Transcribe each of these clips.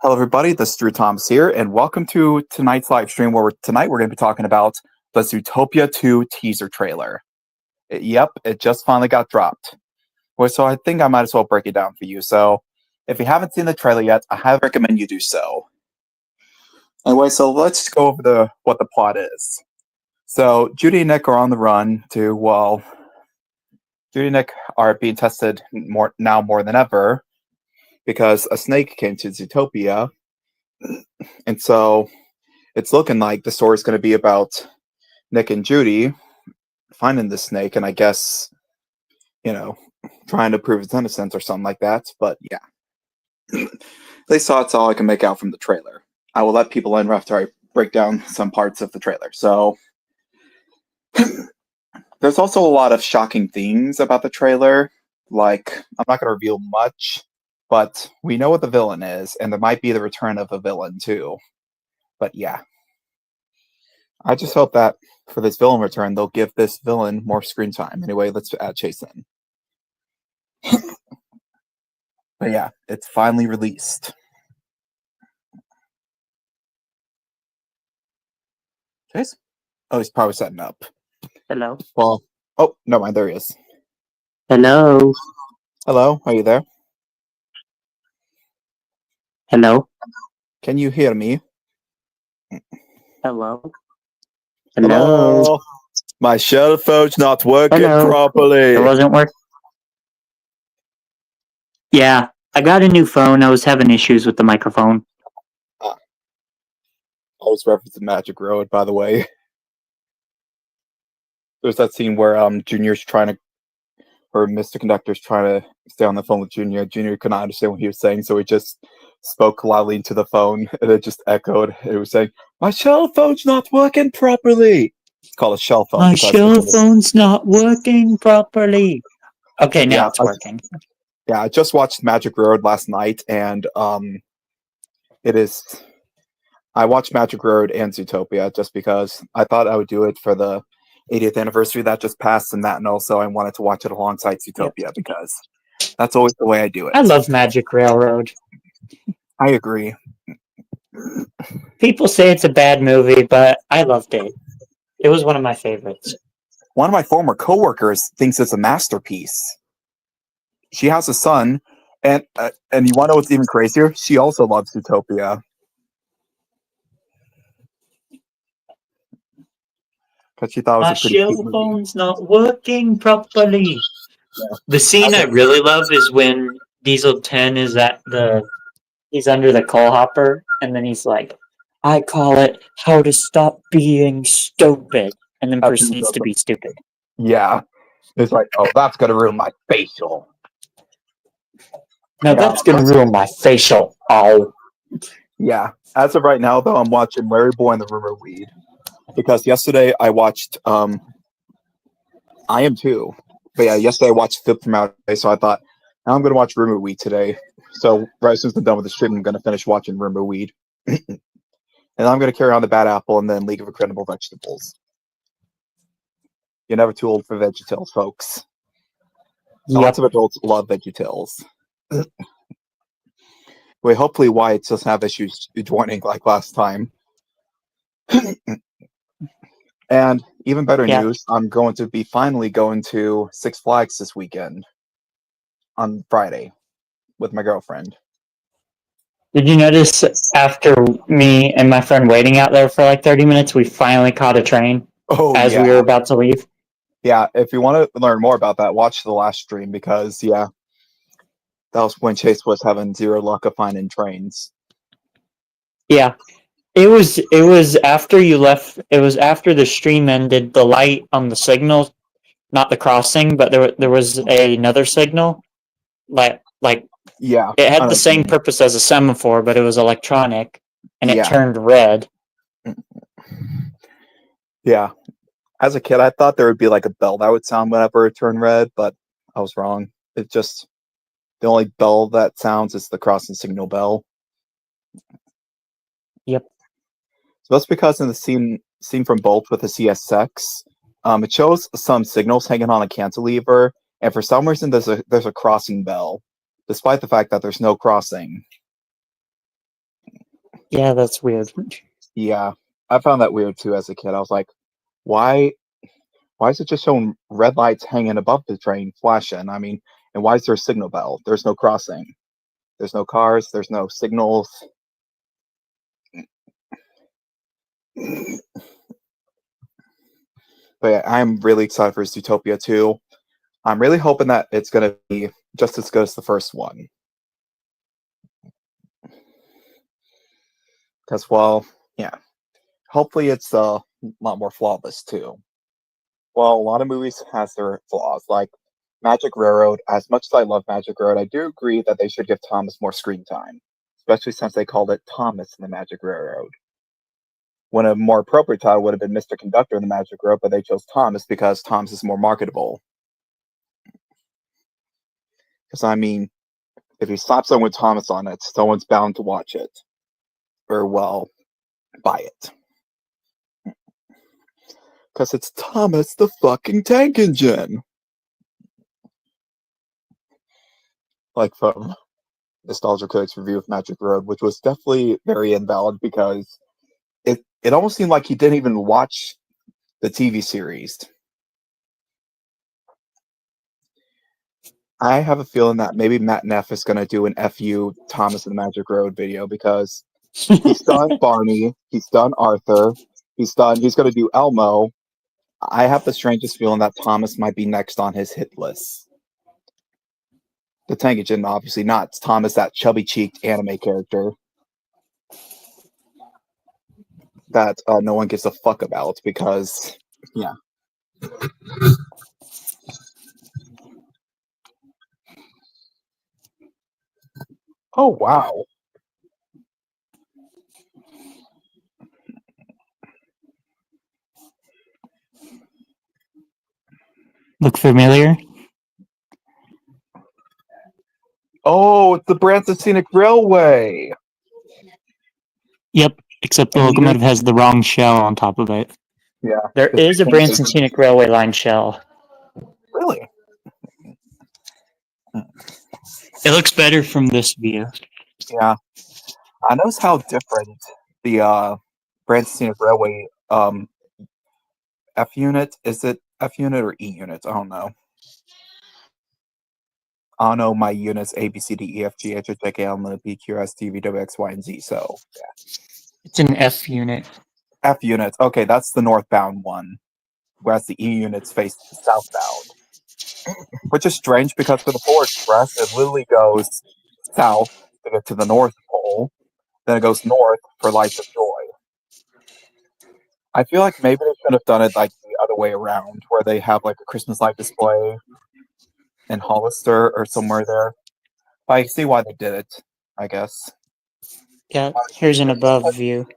Hello, everybody. This is Drew Thomas here, and welcome to tonight's live stream. Tonight we're going to be talking about the Zootopia 2 teaser trailer. Yep, it just finally got dropped. Well, so I think I might as well break it down for you. So, if you haven't seen the trailer yet, I highly recommend you do so. Anyway, so let's go over what the plot is. So, Judy and Nick are on the run Judy and Nick are being tested more than ever because a snake came to Zootopia. And so it's looking like the story's going to be about Nick and Judy finding the snake and I guess, trying to prove its innocence or something like that. But yeah, at least that's all I can make out from the trailer. I will let people in after I break down some parts of the trailer. So there's also a lot of shocking things about the trailer. Like, I'm not going to reveal much, but we know what the villain is, and there might be the return of a villain too. But yeah, I just hope that for this villain return, they'll give this villain more screen time. Anyway, let's add Chase in. But yeah, it's finally released. Chase? Oh, he's probably setting up. Hello. Well, oh, no mind, there he is. Hello. Hello, are you there? Hello. Can you hear me? Hello. Hello. My cell phone's not working properly. It wasn't working. Yeah, I got a new phone. I was having issues with the microphone. I was referencing Magic Road, by the way. There's that scene where Mr. Conductor's trying to stay on the phone with Junior. Junior could not understand what he was saying, so he just spoke loudly into the phone, and it just echoed. It was saying, "My cell phone's not working properly." It's called a shell phone. My cell phone's not working properly. Okay, now it's working. I just watched Magic Road last night, and it is. I watched Magic Road and Zootopia just because I thought I would do it for the 80th anniversary that just passed, and also I wanted to watch it alongside Zootopia because that's always the way I do it. I love Magic Railroad. I agree. People say it's a bad movie, but I loved it. It was one of my favorites. One of my former coworkers thinks it's a masterpiece. She has a son, and you want to know what's even crazier? She also loves Zootopia. Because she thought it was a pretty cute movie. My cell phone's not working properly. Yeah. The scene I really love is when Diesel 10 is he's under the coal hopper, and then he's like, I call it how to stop being stupid, and then proceeds to be stupid. Yeah. It's like, oh, that's going to ruin my facial. No, that's going to ruin my facial. Oh. Yeah. As of right now, though, I'm watching Larry Boy and the Rumor Weed. Because yesterday I watched I Am Too. But yeah, yesterday I watched Flip from Outer Space, so I thought, now I'm going to watch Rumor Weed today. So right as soon as I'm done with the stream, I'm going to finish watching Rumor Weed. And I'm going to carry on the Bad Apple and then League of Incredible Vegetables. You're never too old for VeggieTales, folks. Yep. Lots of adults love VeggieTales. Wait, hopefully Wyatt doesn't have issues joining like last time. And even better news, I'm going to be finally going to Six Flags this weekend on Friday with my girlfriend. Did you notice after me and my friend waiting out there for like 30 minutes, we finally caught a train as we were about to leave? Yeah, if you want to learn more about that, watch the last stream because, that was when Chase was having zero luck of finding trains. Yeah. It was after you left. It was after the stream ended. The light on the signal, not the crossing, but there was another signal, like it had the same purpose as a semaphore, but it was electronic, and it turned red. Yeah, as a kid, I thought there would be like a bell that would sound whenever it turned red, but I was wrong. It just the only bell that sounds is the crossing signal bell. Yep. So that's because in the scene from Bolt with the CSX, it shows some signals hanging on a cantilever, and for some reason there's a crossing bell, despite the fact that there's no crossing. Yeah, that's weird. Yeah, I found that weird too as a kid. I was like, why? Why is it just showing red lights hanging above the train flashing? I mean, and why is there a signal bell? There's no crossing. There's no cars. There's no signals. But yeah, I'm really excited for Zootopia 2. I'm really hoping that it's going to be just as good as the first one. Because, well, yeah, hopefully it's a lot more flawless too. Well, a lot of movies has their flaws, like Magic Railroad. As much as I love Magic Railroad, I do agree that they should give Thomas more screen time, especially since they called it Thomas in the Magic Railroad. When a more appropriate title would have been Mr. Conductor in the Magic Railroad, but they chose Thomas because Thomas is more marketable. Because I mean, if you slap someone with Thomas on it, someone's bound to watch it, or well, buy it. Because it's Thomas the fucking Tank Engine. Like from Nostalgia Critic's review of Magic Road, which was definitely very invalid because it almost seemed like he didn't even watch the TV series. I have a feeling that maybe Matt Neff is going to do an FU Thomas and the Magic Road video because he's done Barney, he's done Arthur, he's going to do Elmo. I have the strangest feeling that Thomas might be next on his hit list. The Tank Engine, obviously not. It's Thomas, that chubby-cheeked anime character that no one gives a fuck about because, yeah. Oh, wow. Look familiar? Oh, it's the Branson Scenic Railway. Yep, except the And locomotive has the wrong shell on top of it. Yeah. There is a Branson Scenic Railway line shell. Really? It looks better from this view. Yeah. I noticed how different the Branson Scenic Railway F unit, is it F unit or E unit? I don't know. I don't know my units A, B, C, D, E, F, G, H, I, J, K, L, M, N, P, Q, R, S, T, V, W, X, Y, and Z. So, It's an F unit. F units. Okay, that's the northbound one. Whereas the E units face southbound. Which is strange because for the Polar Express, it literally goes south to get to the North Pole. Then it goes north for Lights of Joy. I feel like maybe they should have done it like the other way around, where they have like a Christmas light display in Hollister or somewhere there. But I see why they did it, I guess. Yeah, here's an above view.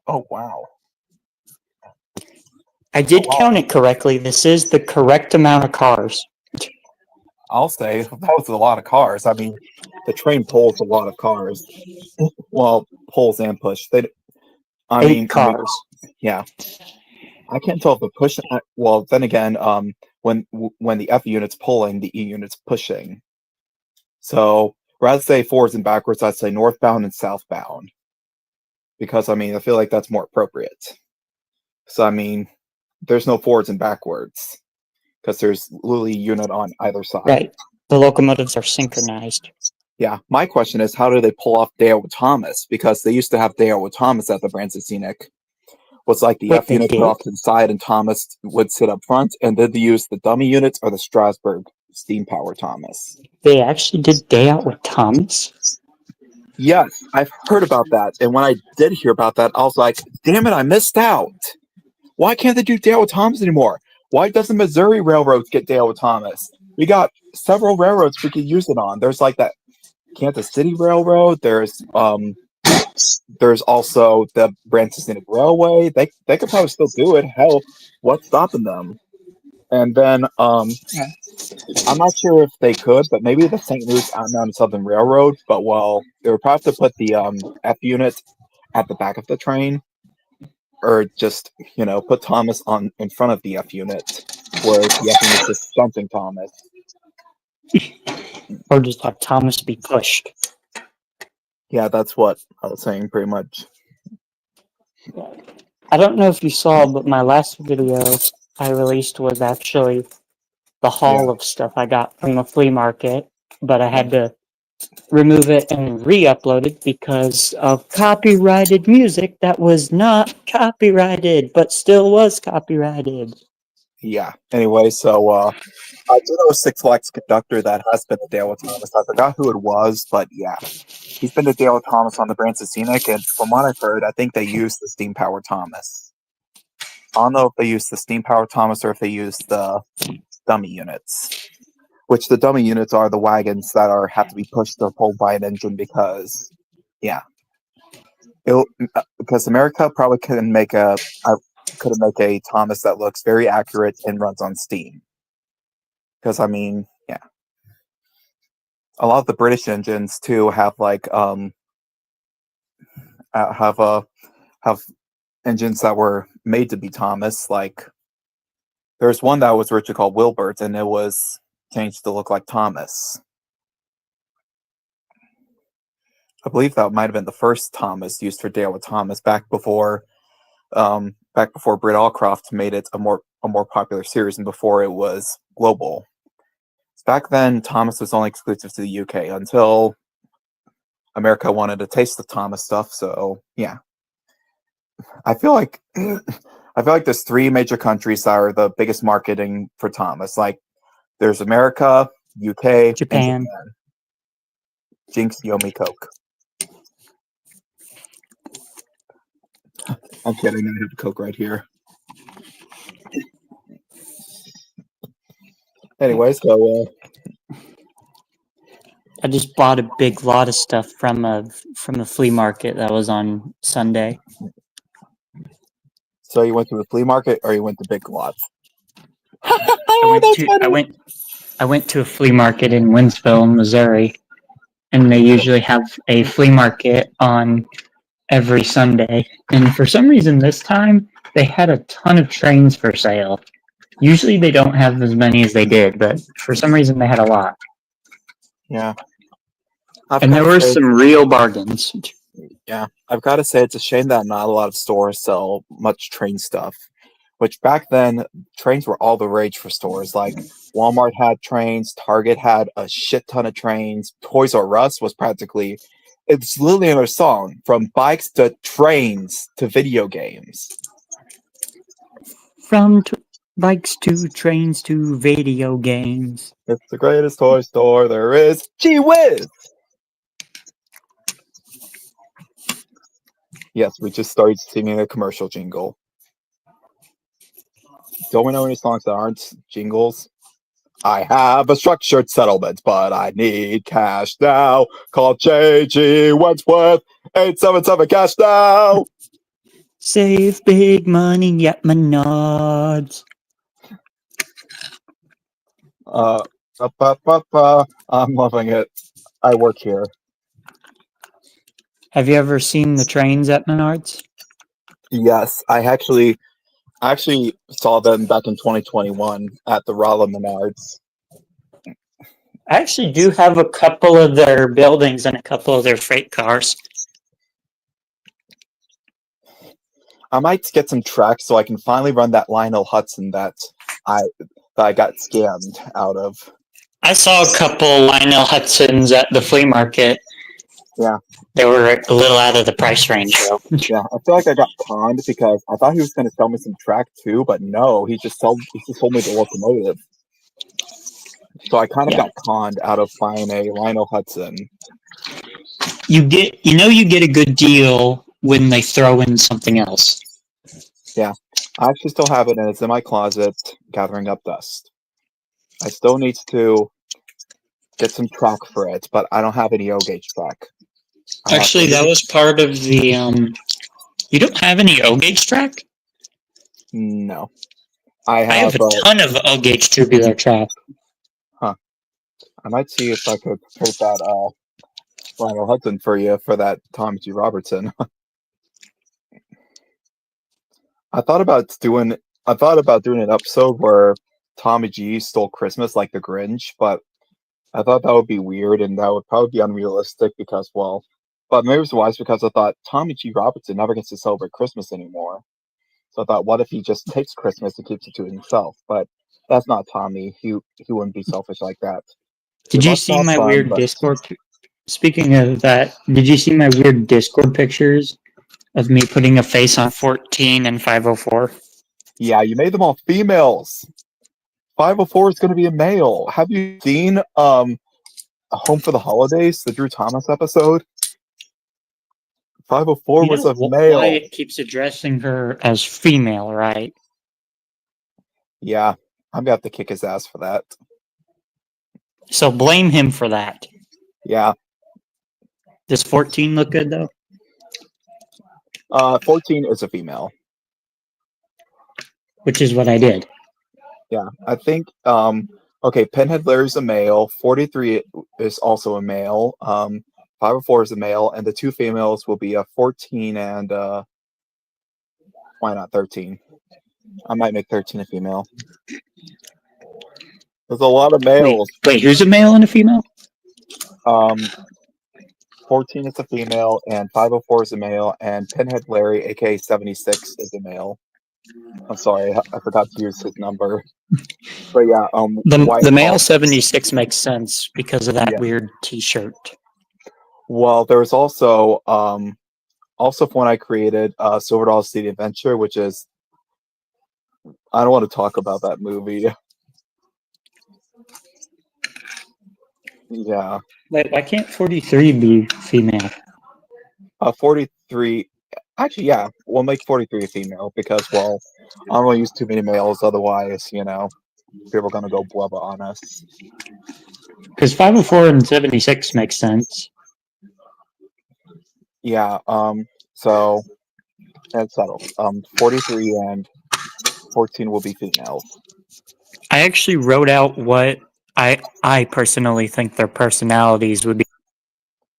Oh, wow. I did count it correctly. This is the correct amount of cars. I'll say that was a lot of cars. I mean, the train pulls a lot of cars. Well, pulls and push. Eight cars. Yeah. I can't tell if the push. Well, then again, when the F unit's pulling, the E unit's pushing. So rather than say forwards and backwards, I'd say northbound and southbound. Because I mean, I feel like that's more appropriate. So I mean, there's no forwards and backwards because there's literally a unit on either side. Right. The locomotives are synchronized. Yeah. My question is, how do they pull off Dale with Thomas? Because they used to have Dale with Thomas at the Branson Scenic. Was like the F unit put off to the side and Thomas would sit up front, and did they use the dummy units or the Strasbourg steam power Thomas? They actually did day out with Thomas? Yes, I've heard about that. And when I did hear about that, I was like, damn it, I missed out. Why can't they do day out with Thomas anymore? Why doesn't Missouri Railroads get day out with Thomas? We got several railroads we could use it on. There's like that Kansas City Railroad. There's also the Branson Scenic Railway. They could probably still do it. Hell, what's stopping them? And then I'm not sure if they could, but maybe the St. Louis Mountain Southern Railroad. But well, they would probably have to put the F unit at the back of the train, or just put Thomas on in front of the F unit, whereas the F unit is just something Thomas. Or just have Thomas be pushed. Yeah, that's what I was saying pretty much. I don't know if you saw, but my last video I released was actually the haul Yeah. of stuff I got from the flea market, but I Yeah. had to remove it and re-upload it because of copyrighted music that was not copyrighted, but still was copyrighted. Yeah. Anyway, so I do know a Six Flags conductor that has been to Dale with Thomas. I forgot who it was, but yeah, he's been to Dale with Thomas on the Branson Scenic, and from what I've heard, I think they use the steam powered Thomas. I don't know if they use the steam powered Thomas or if they use the dummy units. Which the dummy units are the wagons that have to be pushed or pulled by an engine because, yeah, because America probably couldn't make a Thomas that looks very accurate and runs on steam. Because I mean, yeah, a lot of the British engines too have have have engines that were made to be Thomas. Like there's one that was originally called Wilbert, and it was changed to look like Thomas. I believe that might have been the first Thomas used for Dale with Thomas back before Britt Allcroft made it a more popular series and before it was global. Back then, Thomas was only exclusive to the UK until America wanted a taste of Thomas stuff. So yeah, I feel like there's three major countries that are the biggest marketing for Thomas. Like there's America, UK, and Japan. Japan. Jinx, Yomi, Coke. I'm kidding. I have a Coke right here. Anyway, so I just bought a big lot of stuff from a flea market that was on Sunday. so you went to the flea market or you went to Big Lots? I went to a flea market in Winsville, Missouri, and they usually have a flea market on every Sunday. And for some reason this time they had a ton of trains for sale. Usually they don't have as many as they did, but for some reason they had a lot. Yeah. And there were some real bargains. Yeah, I've got to say it's a shame that not a lot of stores sell much train stuff. Which back then, trains were all the rage for stores. Like Walmart had trains, Target had a shit ton of trains. Toys R Us was it's literally another song from bikes to trains to video games. From bikes to trains to video games. It's the greatest toy store there is. Gee whiz! Yes, we just started singing a commercial jingle. Don't we know any songs that aren't jingles? I have a structured settlement, but I need cash now. Call J.G. Wentworth, 877 cash now. Save big money at Menards. I'm loving it. I work here. Have you ever seen the trains at Menards? Yes, I actually saw them back in 2021 at the Rolla Menards. I actually do have a couple of their buildings and a couple of their freight cars. I might get some tracks so I can finally run that Lionel Hudson that I got scammed out of. I saw a couple Lionel Hudsons at the flea market. Yeah. They were a little out of the price range, though. Yeah, I feel like I got conned because I thought he was going to sell me some track too, but no, he just sold me the locomotive. So I kind of got conned out of buying a Lionel Hudson. You get a good deal when they throw in something else. Yeah, I actually still have it, and it's in my closet, gathering up dust. I still need to get some track for it, but I don't have any O-gauge track. Actually, that was part of the. You don't have any O-gauge track? No, I have a ton of O-gauge tubular track. Huh. I might see if I could pull that Lionel Hudson for you for that Tommy G. Robertson. I thought about doing an episode where Tommy G stole Christmas like the Grinch, but I thought that would be weird and that would probably be unrealistic because, well, But maybe it was because I thought Tommy G. Robertson never gets to celebrate Christmas anymore. So I thought, what if he just takes Christmas and keeps it to himself? But that's not Tommy. He wouldn't be selfish like that. He Did you loves to see have my fun, weird but Discord? Speaking of that, did you see my weird Discord pictures of me putting a face on 14 and 504? yeah, you made them all females. 504 is going to be a male. Have you seen Home for the Holidays, the Drew Thomas episode? 504 You was know a male. Wyatt keeps addressing her as female, right? Yeah, I'm gonna have to kick his ass for that. So blame him for that. Yeah. Does 14 look good though? 14 is a female. Which is what I did. Yeah, I think okay, Pinhead Larry's a male, 43 is also a male, 504 is a male, and the two females will be a 14 and why not 13? I might make 13 a female. There's a lot of males. Wait, who's a male and a female? 14 is a female, and 504 is a male, and Pinhead Larry, aka 76, is a male. I'm sorry, I forgot to use his number. But yeah, The male 76 makes sense because of that weird T-shirt. Well, there was also when I created Silver Dollar City Adventure, which is I don't want to talk about that movie. Yeah. Wait, why can't 43 be female? 43. Actually, yeah, we'll make 43 a female because, well, I don't want to use too many males. Otherwise, people are gonna go blubber on us. Because 504 and 76 makes sense. Yeah. So that's settled. 43 and 14 will be females. I actually wrote out what I personally think their personalities would be.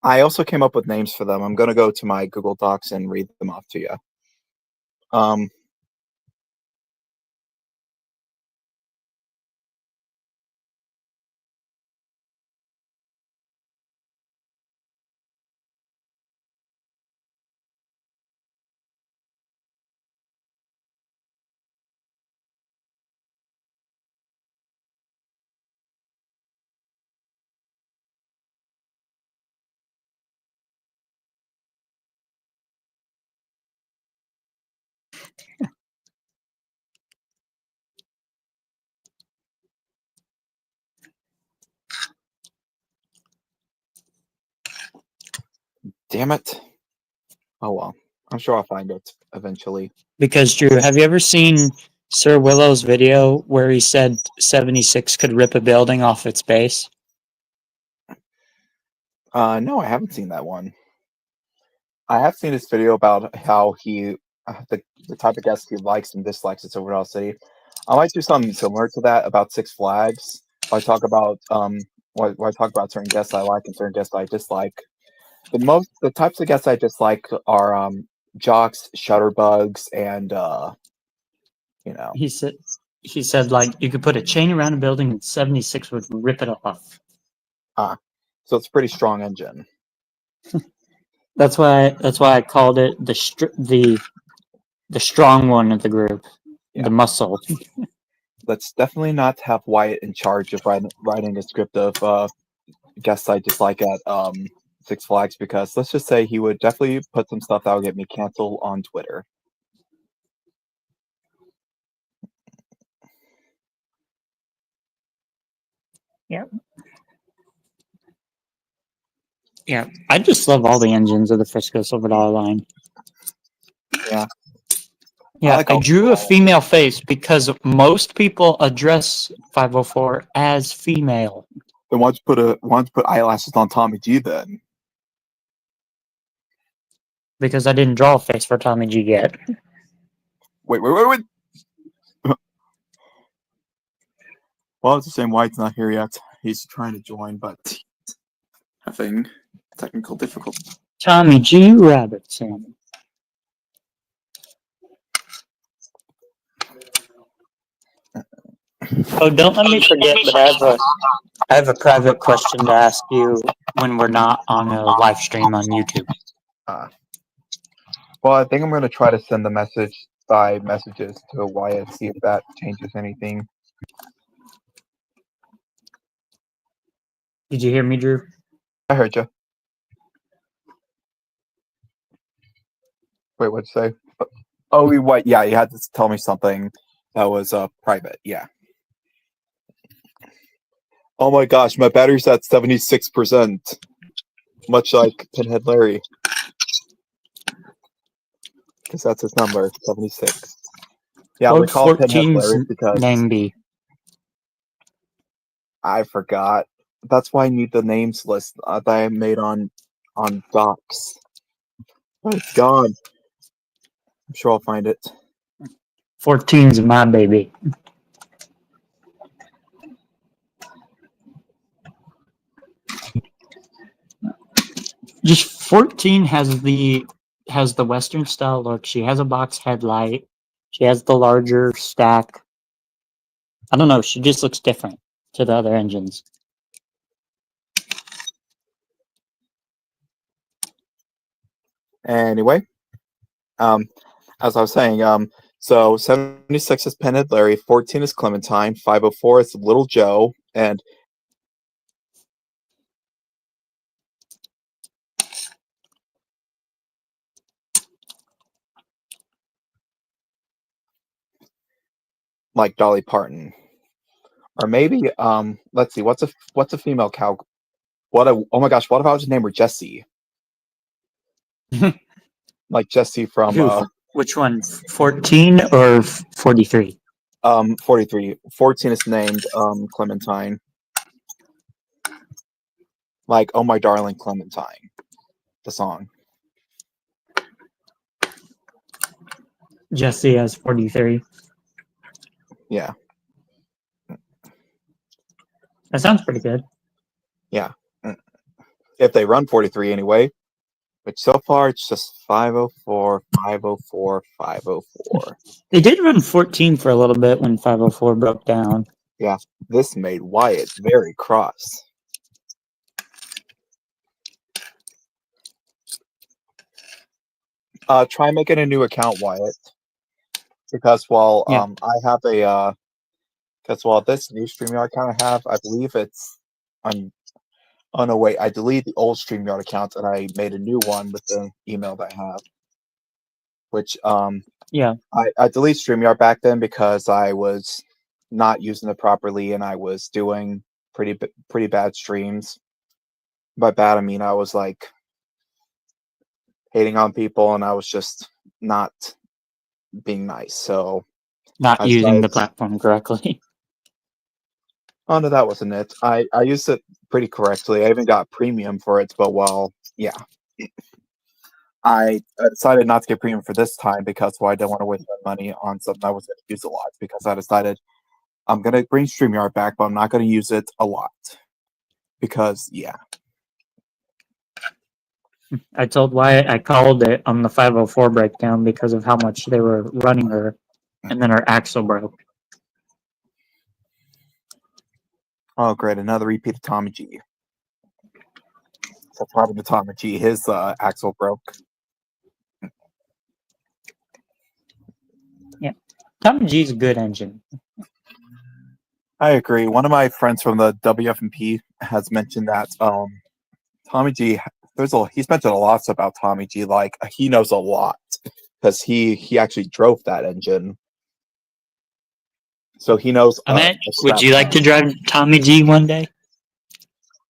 I also came up with names for them. I'm gonna go to my Google Docs and read them off to you. Damn it. Oh well. I'm sure I'll find it eventually. Because, Drew, have you ever seen Sir Willow's video where he said 76 could rip a building off its base? No, I haven't seen that one. I have seen this video about how he, the type of guests he likes and dislikes at Silver Dollar City. I might do something similar to that about Six Flags. I talk about where I talk about certain guests I like and certain guests I dislike. The types of guests I dislike are jocks, shutterbugs, and He said like you could put a chain around a building and 76 would rip it off. So it's a pretty strong engine. That's why I called it the strong one of the group, the muscle. Let's definitely not have Wyatt in charge of writing a script of guests I dislike at Six Flags, because let's just say he would definitely put some stuff that would get me canceled on Twitter. Yeah. Yeah, I just love all the engines of the Frisco Silver Dollar line. Yeah. Yeah, I drew a female face because most people address 504 as female. Then why don't you put eyelashes on Tommy G then? Because I didn't draw a face for Tommy G yet. Wait. Well, it's a shame White's not here yet. He's trying to join, but having technical difficulties. Tommy G. Robertson. Oh, don't let me forget that I have a private question to ask you when we're not on a live stream on YouTube. Well, I think I'm going to try to send the message by messages to Wyatt, see if that changes anything. Did you hear me, Drew? I heard you. Wait, what'd you say? Oh, what? Yeah, you had to tell me something that was private. Yeah. Oh my gosh, my battery's at 76%. Much like Pinhead Larry. Because that's his number, 76. Yeah, What we would call Pinhead 14's Larry because name be? I forgot. That's why I need the names list that I made on Docs. Oh, it's gone. I'm sure I'll find it. 14's my baby. Just 14 has the Western style look. She has a box headlight. She has the larger stack. I don't know. She just looks different to the other engines. Anyway, as I was saying, so 76 is Pinhead Larry, 14 is Clementine, 504 is Little Joe, and like Dolly Parton. Or maybe let's see, what's a female cow? Oh my gosh, what if I was to name her Jessie? Like Jessie from Who? Which one? 14 or 43? 43. 14 is named Clementine. Like Oh My Darling Clementine. The song. Jesse has 43. Yeah. That sounds pretty good. Yeah. If they run 43 anyway. Which so far it's just 504, 504, 504. They did run 14 for a little bit when 504 broke down. Yeah. This made Wyatt very cross. Try making a new account, Wyatt. Because while Yeah. I have a because while this new StreamYard account I have, I believe it's oh no wait, I deleted the old StreamYard account and I made a new one with the email that I have. Which Yeah. I deleted StreamYard back then because I was not using it properly and I was doing pretty bad streams. By bad I mean I was like hating on people and I was just not being nice. So Not I using decided, the platform correctly. oh no, that wasn't it. I used it pretty correctly. I even got premium for it, but well, yeah. I decided not to get premium for this time because I didn't want to waste my money on something I was going to use a lot. Because I decided I'm going to bring StreamYard back, but I'm not going to use it a lot. Because, yeah. I told Wyatt I called it on the 504 breakdown because of how much they were running her, and then her axle broke. Oh, great. Another repeat of Tommy G. So, probably to Tommy G. His axle broke. Yeah. Tommy G's a good engine. I agree. One of my friends from the WFMP has mentioned that Tommy G. He's mentioned a lot about Tommy G. Like he knows a lot because he actually drove that engine, so he knows. Would you like to drive Tommy G one day?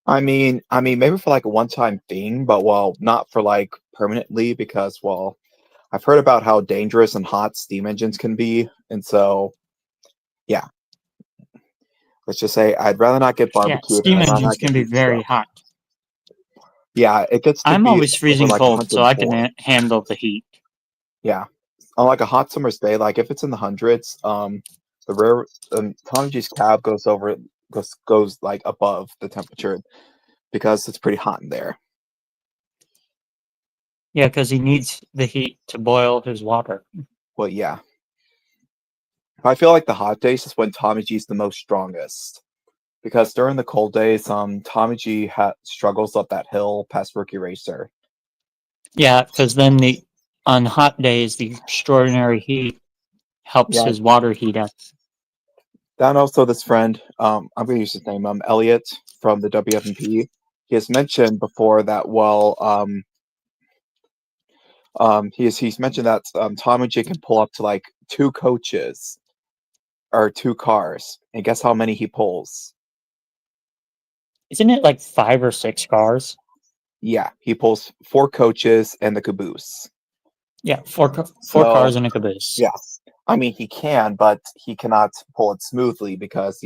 I mean, maybe for like a one-time thing, but well, not for like permanently because well, I've heard about how dangerous and hot steam engines can be, and so yeah. Let's just say I'd rather not get barbecued. Yeah, steam I'd rather engines not get can be heat very stroke. hot. Yeah, it gets to I'm be always freezing over like cold, so I 104. can handle the heat. Yeah, on like a hot summer's day, like if it's in the hundreds, the rare Tommy G's cab goes like above the temperature because it's pretty hot in there. Yeah, because he needs the heat to boil his water. Well, yeah. I feel like the hot days is when Tommy G's the most strongest because during the cold days, Tommy G struggles up that hill past Rookie Racer. Yeah, because then on hot days the extraordinary heat helps Yeah. his water heat up. Then also this friend, I'm going to use his name, Elliot from the WFMP. He has mentioned before that he's mentioned that Tom and Jake can pull up to like 2 coaches or 2 cars, and guess how many he pulls? Isn't it like 5 or 6 cars? Yeah, he pulls 4 coaches and the caboose. Yeah, four So cars in a caboose. yeah, I mean he can, but he cannot pull it smoothly because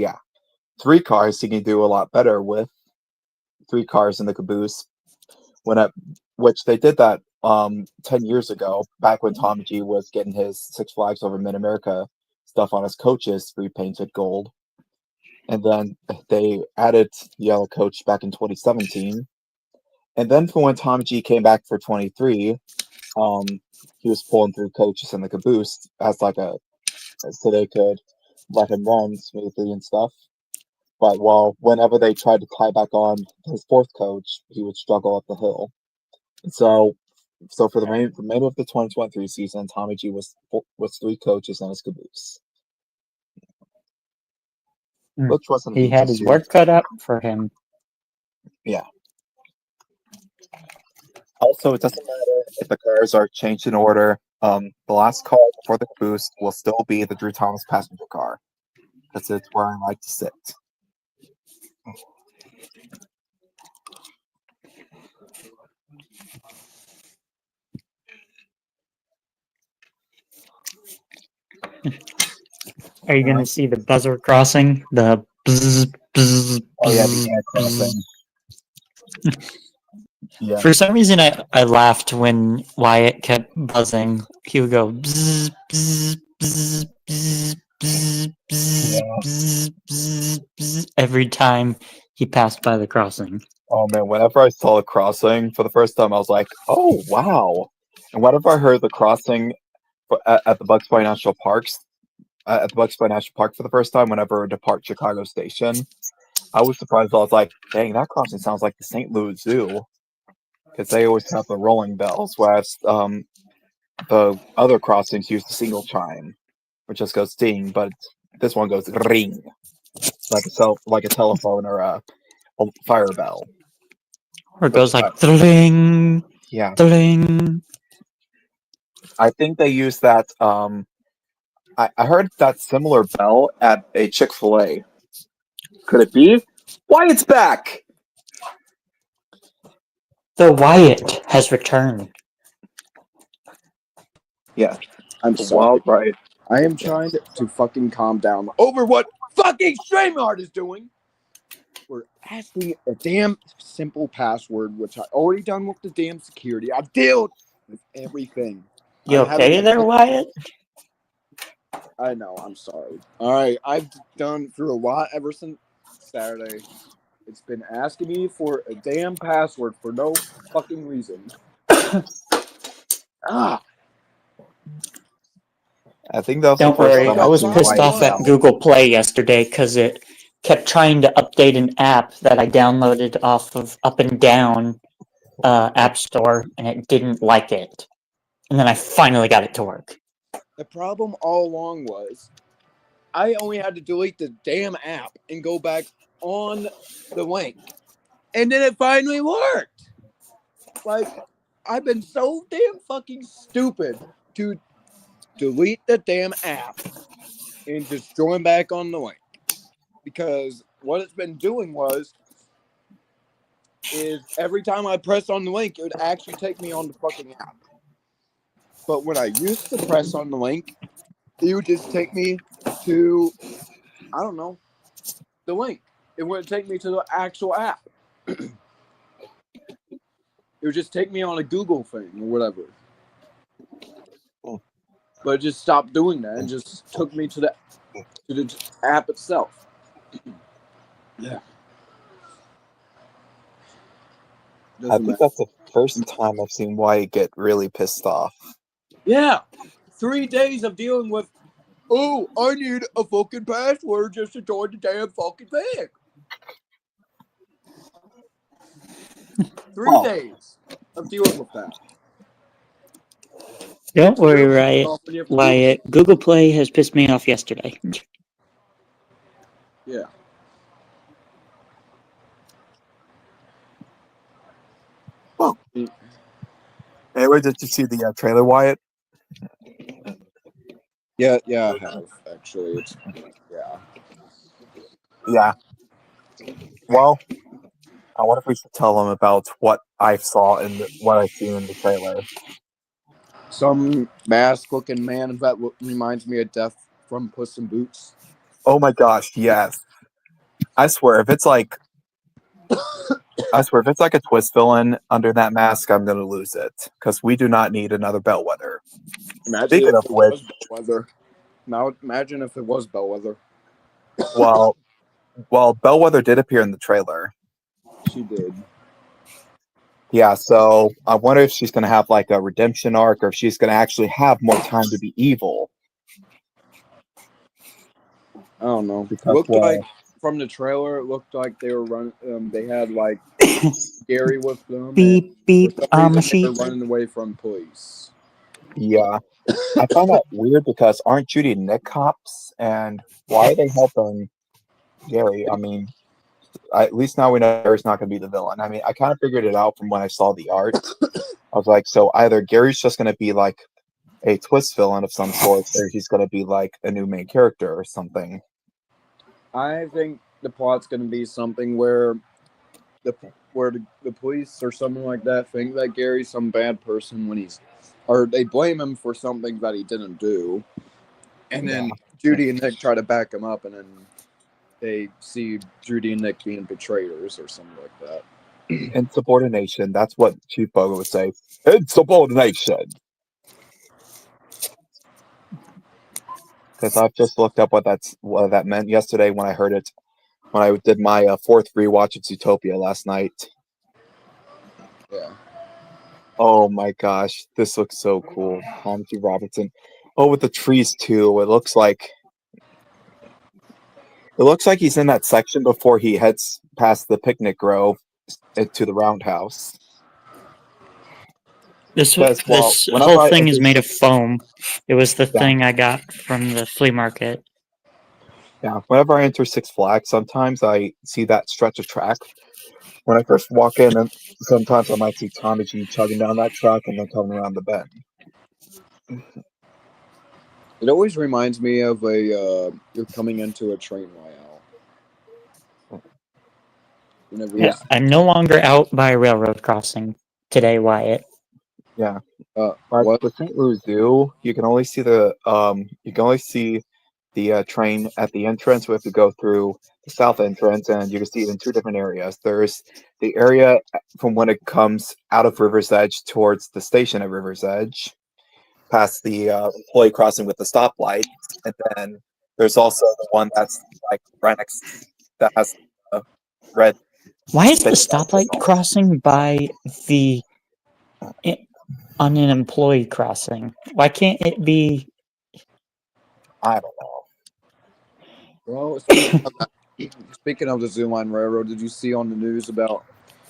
3 cars he can do a lot better with 3 cars in the caboose. When at which they did that 10 years ago, back when Tommy G was getting his Six Flags Over Mid America stuff on his coaches repainted gold. And then they added Yellow Coach back in 2017. And then for when Tommy G came back for 23, he was pulling 3 coaches in the caboose as like so they could let him run smoothly and stuff. But whenever they tried to tie back on his 4th coach, he would struggle up the hill. So for the remainder of the 2023 season, Tommy G was 3 coaches in his caboose, which wasn't He the had his easiest. work cut out for him. Yeah. Also, it doesn't matter if the cars are changed in order. The last car before the caboose will still be the Drew Thomas passenger car because it's where I like to sit. Are you going to see the buzzer crossing? The bzz, bzz, Oh yeah, the bzz, air bzz. crossing. Yeah. For some reason, I laughed when Wyatt kept buzzing. He would go bzz, bzz, bzz, bzz, bzz, bzz, Yeah. bzz, bzz, bzz, every time he passed by the crossing. Oh man, whenever I saw the crossing for the first time, I was like, "Oh wow!" And whenever I heard the crossing at the Bugs Bunny National Parks, at the Bugs Bunny National Park for the first time, whenever I depart Chicago Station, I was surprised. I was like, "Dang, that crossing sounds like the St. Louis Zoo," because they always have the rolling bells, whereas the other crossings use the single chime, which just goes ding, but this one goes ring, like a telephone or a fire bell. Or it Which goes like dling, yeah, dling. I think they use that. I heard that similar bell at a Chick-fil-A. Could it be? Wyatt's back. The Wyatt has returned. Yeah. I'm sorry. Well, right. I am trying to fucking calm down over what fucking StreamYard is doing. We're asking a damn simple password, which I already done with the damn security. I've dealt with everything. You I'm having okay there, Wyatt? I know, I'm sorry. Alright, I've done through a lot ever since Saturday. It's been asking me for a damn password for no fucking reason. I think that was Don't the first worry, time I I've was seen pissed Wyatt off at down. Google Play yesterday because it kept trying to update an app that I downloaded off of Up and Down App Store, and it didn't like it. And then I finally got it to work. The problem all along was I only had to delete the damn app and go back on the link. And then it finally worked. Like, I've been so damn fucking stupid to delete the damn app and just join back on the link. Because what it's been doing is every time I press on the link, it would actually take me on the fucking app. But when I used to press on the link, it would just take me to, I don't know, the link. It wouldn't take me to the actual app. It would just take me on a Google thing or whatever. But it just stopped doing that and just took me to the app itself. Yeah. I think that's the first time I've seen Wyatt get really pissed off. Yeah. 3 days of dealing with, oh, I need a fucking password just to join the damn fucking thing. 3 days of dealing with that. Don't worry, Terrible Riot. stuff when you have to do- Wyatt. Google Play has pissed me off yesterday. Yeah. Well, anyway, did you see the trailer, Wyatt? Yeah, I have actually. It's yeah. Yeah. Well, I wonder if we should tell them about what I saw in what I seen in the trailer. Some mask-looking man that reminds me of Death from Puss in Boots. Oh my gosh, yes. I swear, if it's like a twist villain under that mask, I'm gonna lose it because we do not need another Bellwether. Imagine Speaking if of it which, was Bellwether. Now imagine if it was Bellwether. well, Bellwether did appear in the trailer. She did. Yeah, so I wonder if she's gonna have like a redemption arc, or if she's gonna actually have more time to be evil. I don't know. Because, Looked well, like from the trailer, it looked like they were running. They had like Gary with them. And Beep, beep, for I'm some a reason, they were sheep. running away from police. Yeah, I find that weird because aren't Judy and Nick cops, and why are they helping Gary? I mean, at least now we know Gary's not going to be the villain. I mean, I kind of figured it out from when I saw the art. I was like, so either Gary's just going to be like a twist villain of some sort, or he's going to be like a new main character or something. I think the plot's going to be something where the police or something like that think that Gary's some bad person when or they blame him for something that he didn't do, and then Judy and Nick try to back him up, and then they see Judy and Nick being betrayers or something like that. Insubordination. That's what Chief Bogo would say. Insubordination. Because I've just looked up what that meant yesterday when I heard it. When I did my fourth rewatch of Zootopia last night. Yeah. Oh my gosh, this looks so cool. Tom G. Robertson. Oh, with the trees too. It looks like he's in that section before he heads past the picnic grove to the roundhouse. This Because, well, this whenever whole I thing is enter- made of foam. It was the Yeah. thing I got from the flea market. Yeah, whenever I enter Six Flags, sometimes I see that stretch of track. When I first walk in, and sometimes I might see Tommy G chugging down that track and then coming around the bend. It always reminds me of you're coming into a train layout. Whenever Yeah, I'm no longer out by a railroad crossing today, Wyatt. Yeah. What? With St. Louis Zoo, you can only see the train at the entrance. We have to go through the south entrance, and you can see it in two different areas. There's the area from when it comes out of River's Edge towards the station at River's Edge, past the employee crossing with the stoplight, and then there's also the one that's like right next that has a red. Why is the stoplight crossing by on an employee crossing? Why can't it be? I don't know. Well, speaking of the Zoo Line Railroad, did you see on the news about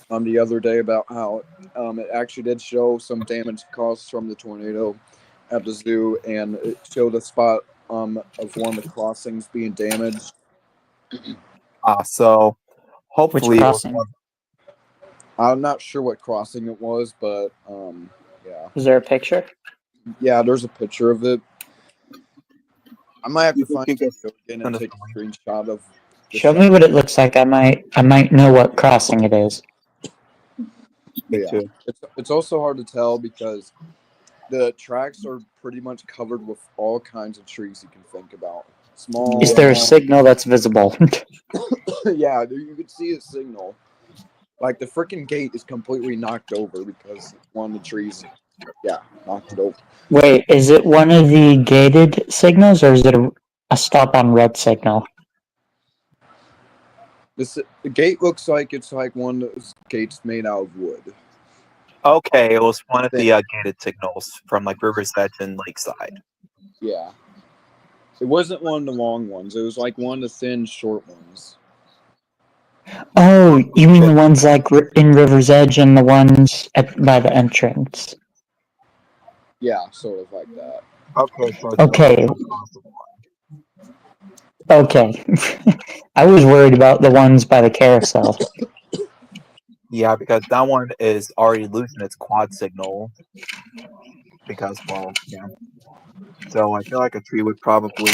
the other day about how it actually did show some damage caused from the tornado at the zoo, and it showed a spot of one of the crossings being damaged. So hopefully, Which crossing? I'm not sure what crossing it was, but yeah. Is there a picture? Yeah, there's a picture of it. I might have to find it it again and take a screenshot of. Show me what it looks like. I might know what crossing it is. Me too. It's also hard to tell because the tracks are pretty much covered with all kinds of trees you can think about. Small. Is there a signal that's visible? Yeah, you could see a signal. Like the freaking gate is completely knocked over because one of the trees, knocked it over. Wait, is it one of the gated signals, or is it a stop on red signal? The gate looks like it's like one of those gates made out of wood. Okay, it was one of the gated signals from like River's Edge and Lakeside. Yeah. It wasn't one of the long ones. It was like one of the thin, short ones. Oh, you mean the ones like in River's Edge and the ones by the entrance? Yeah, sort of like that. Okay, so it's Okay. not possible. Okay. I was worried about the ones by the carousel. Yeah, because that one is already losing its quad signal. Because, well, yeah. So I feel like a tree would probably,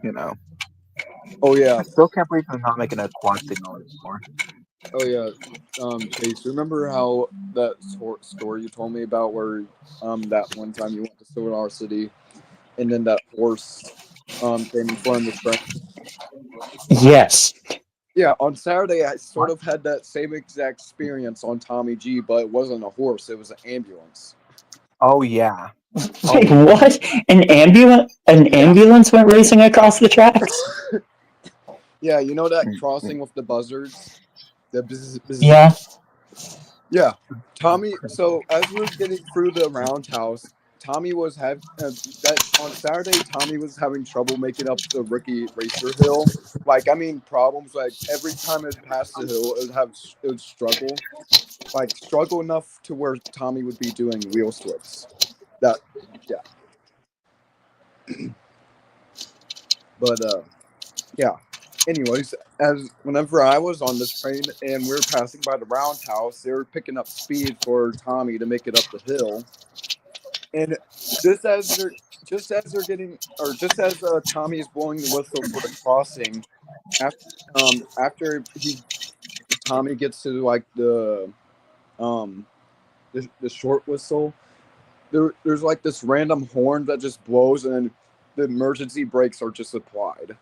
you know. Oh yeah, I still can't believe they're not making a quad signal anymore. oh yeah. Chase, remember how that story you told me about where that one time you went to Sonar City and then that horse came in front of the train? Yes. Yeah, on Saturday I sort What? of had that same exact experience on Tommy G, but it wasn't a horse; it was an ambulance. Oh, yeah. Wait, Oh, what? An Yeah, ambulance went racing across the tracks? yeah. You know that mm, mm. crossing with the buzzards, the buzz, buzz. Yeah. Yeah, Tommy. So as we're getting through the roundhouse, Tommy was that on Saturday. Tommy was having trouble making up the rookie racer hill. Like, I mean, problems. Like every time it passed the hill, it would struggle. Like struggle enough to where Tommy would be doing wheel flips. That, yeah. But yeah. Anyways, as whenever I was on the train and we were passing by the roundhouse, they were picking up speed for Tommy to make it up the hill. And just as they're just as Tommy is blowing the whistle for the crossing, after after he Tommy gets to like um the short whistle, there's like this random horn that just blows, and then the emergency brakes are just applied.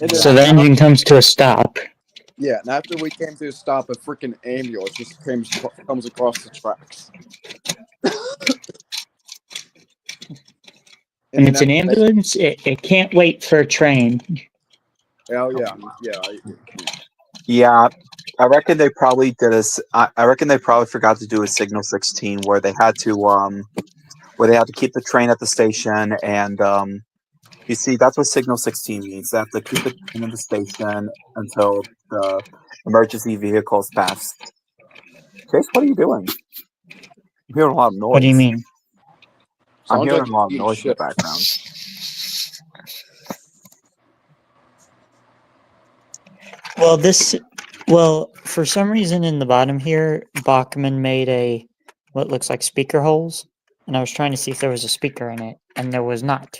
And then So the engine comes to a stop. yeah, and after we came to a stop, a freaking ambulance just comes across the tracks. And And then it's an after that, ambulance. It can't wait for a train. oh yeah, yeah, it can't. Yeah, I reckon they probably did I reckon they probably forgot to do a signal 16 where they had to keep the train at the station and you see that's what signal 16 means. They have to keep the train in the station until the emergency vehicles pass. Chase, what are you doing? I'm hearing a lot of What do you noise. mean? I'm Sounds like hearing a lot of eating noise in the shit. background. Well, for some reason in the bottom here, Bachman made what looks like speaker holes, and I was trying to see if there was a speaker in it, and there was not.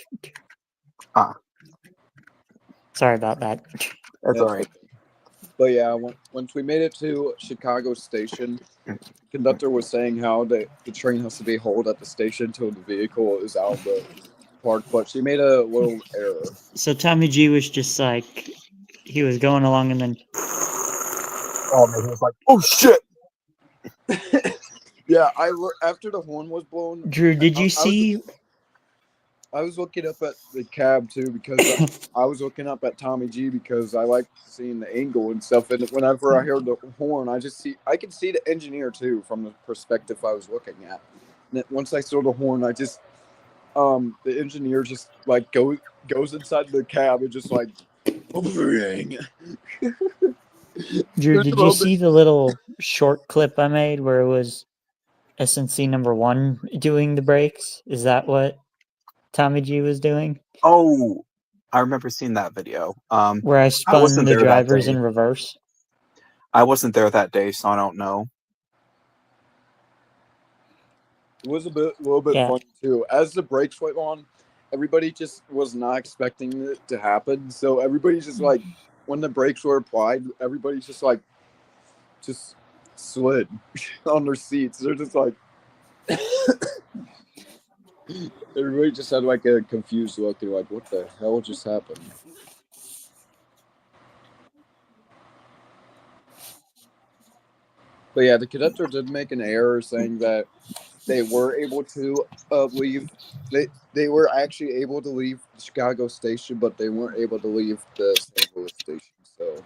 Ah, Sorry about that. that's That's alright. okay. But yeah, once we made it to Chicago Station, conductor was saying how the train has to be held at the station until the vehicle is out of the park, but she made a little error. So Tommy G was just like, he was going along, and then Oh man, he was like, oh shit! Yeah, after the horn was blown, Drew, did I, you I was see? I was looking up at the cab too because I was looking up at Tommy G because I like seeing the angle and stuff. And whenever I heard the horn, I could see the engineer too from the perspective I was looking at. And then once I saw the horn, the engineer just like goes inside the cab and just like ring. Drew, There's a did you little bit. see the little short clip I made where it was SNC number one doing the brakes? Is that what Tommy G was doing? Oh, I remember seeing that video. Where I I spun wasn't the there that drivers day. in reverse? I wasn't there that day, so I don't know. It was little bit Yeah. funny too. As the brakes went on, everybody just was not expecting it to happen. So everybody's just like, when the brakes were applied, everybody's just like, just slid on their seats. They're just like, everybody just had like a confused look. They're like, what the hell just happened? But yeah, the conductor did make an error saying that they were able to leave. They were actually able to leave Chicago Station, but they weren't able to leave the St. Louis station. So,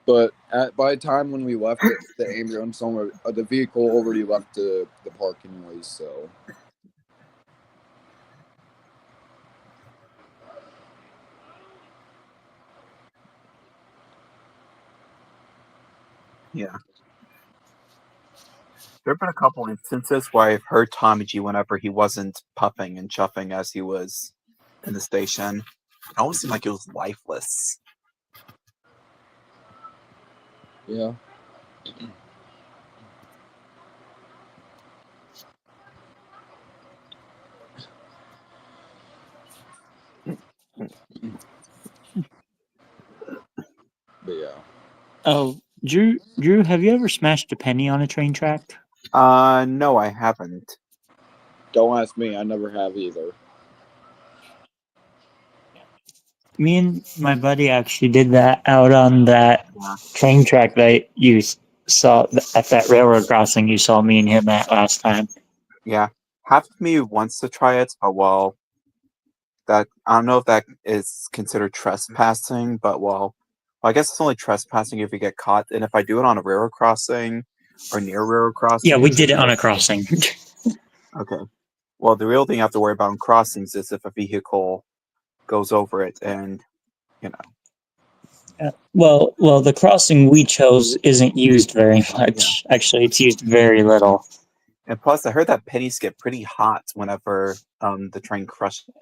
but by the time when we left the ambulance, the vehicle already left the park anyways. So, Yeah. There have been a couple instances where I've heard Tommy G whenever he wasn't puffing and chuffing as he was in the station. It almost seemed like it was lifeless. Yeah. But yeah. Oh, Drew, have you ever smashed a penny on a train track? No, I haven't. Don't ask me. I never have either. Me and my buddy actually did that out on that train track that you saw at that railroad crossing you saw me and him at last time. Yeah. Half of me wants to try it, but well, that I don't know if that is considered trespassing, but I guess it's only trespassing if you get caught. And if I do it on a railroad crossing or near a railroad crossing, Yeah, we did it on a crossing. Okay. Well, the real thing you have to worry about on crossings is if a vehicle goes over it, and you know. Well, the crossing we chose isn't used very much. Yeah. Actually, it's used very little. And plus, I heard that pennies get pretty hot whenever the train crushes it.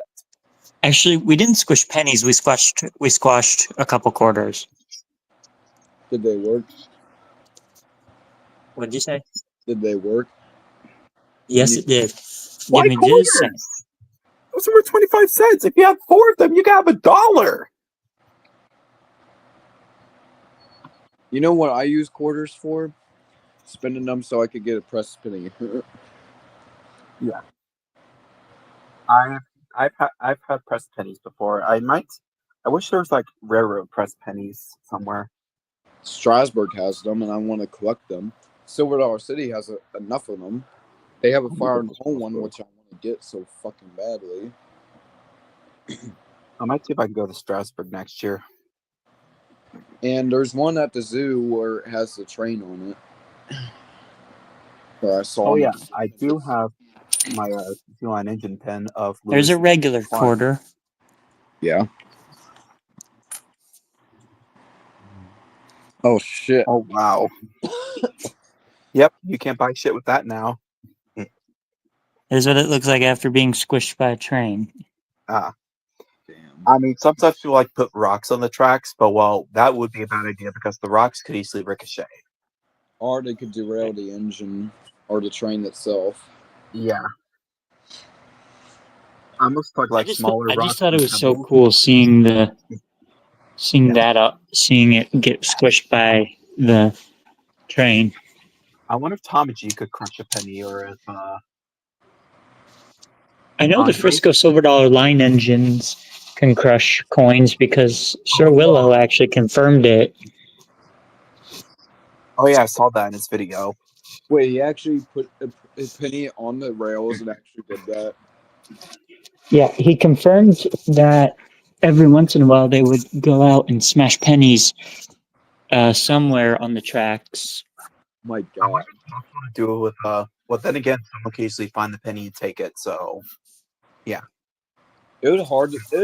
Actually, we didn't squish pennies. We squashed a couple quarters. Did they work? What did you say? Did they work? Yes, it did. Why Give me just a second. Those were 25 cents. If you have 4 of them, you can have $1. You know what I use quarters for? Spending them so I could get a press penny. Yeah. I've had pressed pennies before. I wish there was like railroad pressed pennies somewhere. Strasburg has them, and I want to collect them. Silver Dollar City has enough of them. They have a Fire and Home one, which I want to get so fucking badly. I might see if I can go to Strasburg next year. And there's one at the zoo where it has the train on it. Where I saw. Oh yeah, I do have my Line engine pen of. There's a regular quarter. Yeah. Oh shit. Oh wow. Yep, you can't buy shit with that now. Here's what it looks like after being squished by a train. Damn. I mean, sometimes people like put rocks on the tracks, but that would be a bad idea because the rocks could easily ricochet. Or they could derail the engine or the train itself. Yeah. I almost like smaller rocks. I just thought it was so cool seeing it get squished by the train. I wonder if Tommy G could crunch a penny, or if I know the Frisco Silver Dollar line engines can crush coins because Sir Willow actually confirmed it. Oh yeah, I saw that in his video. Wait, he actually put a penny on the rails and actually did that? Yeah, he confirmed that every once in a while they would go out and smash pennies somewhere on the tracks. My God. I want to do it with well, then again, someone can easily find the penny and take it. So, yeah. It would